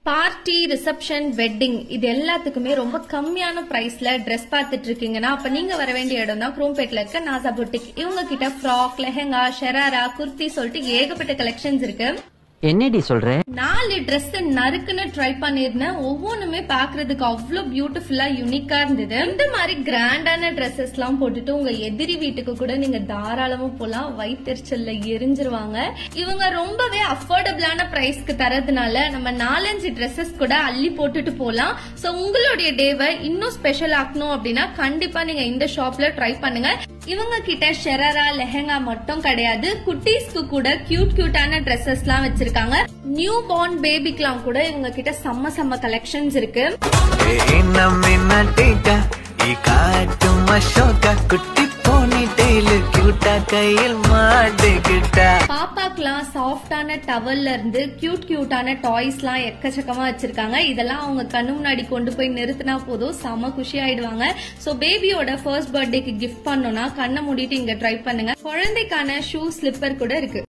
Party, reception, wedding இது எல்லாத்துக்குமே ரொம்ப கம்மியான பிரைஸ்ல ட்ரெஸ் பார்த்துட்டு இருக்கீங்கன்னா அப்ப நீங்க வர வேண்டிய இடம் தான் குரோம்பேட்ல இருக்க நாசா புட்டிக். இவங்க கிட்ட ஃப்ராக், லெஹங்கா, ஷராரா, குர்த்தி சொல்லிட்டு ஏகப்பட்ட கலெக்ஷன்ஸ் இருக்கு. என்னடி சொல்ற? 4 Dress நறுக்குன்னு ட்ரை பண்ணிருந்தேன். ஒவ்வொன்றுமே பாக்குறதுக்கு அவ்வளவு பியூட்டிஃபுல்லா யூனிக்கா இருந்தது. இந்த மாதிரி கிராண்டான ட்ரெஸ்ஸஸ் எல்லாம் போட்டுட்டு உங்க எதிரி வீட்டுக்கு கூட நீங்க தாராளமா போலாம். வயிற்றுச்சல்ல எரிஞ்சிருவாங்க. இவங்க ரொம்பவே அஃபோர்டபிளான பிரைஸ்க்கு தரதுனால நம்ம 4-5 ட்ரெஸ்ஸஸ் கூட அள்ளி போட்டுட்டு போலாம். சோ உங்களுடைய டேவை இன்னும் ஸ்பெஷல் ஆக்கணும் அப்படின்னா கண்டிப்பா நீங்க இந்த ஷாப்ல ட்ரை பண்ணுங்க. இவங்க கிட்ட ஷராரா, லெஹங்கா மட்டும் கிடையாது, குட்டீஸ்க்கு கூட கியூட்டான ட்ரெஸ்ஸஸ் எல்லாம் வச்சிருக்காங்க. நியூ பார்ன் பேபிக்குலாம் கூட இவங்க கிட்ட செம்ம கலெக்ஷன்ஸ் இருக்கு. பாப்பாக்குலாம் சாஃப்டான டவல்ல இருந்து கியூட்டான டாய்ஸ் எல்லாம் எக்கச்சக்கமா வச்சிருக்காங்க. இதெல்லாம் அவங்க கண்ணு முன்னாடி கொண்டு போய் நிறுத்தினா போதும் செம குஷி ஆயிடுவாங்க. சோ பேபியோட ஃபர்ஸ்ட் பர்த்டேக்கு கிஃப்ட் பண்ணோம்னா கண்ணை மூடிட்டு இங்க ட்ரை பண்ணுங்க. குழந்தைக்கான ஷூ, ஸ்லிப்பர் கூட இருக்கு.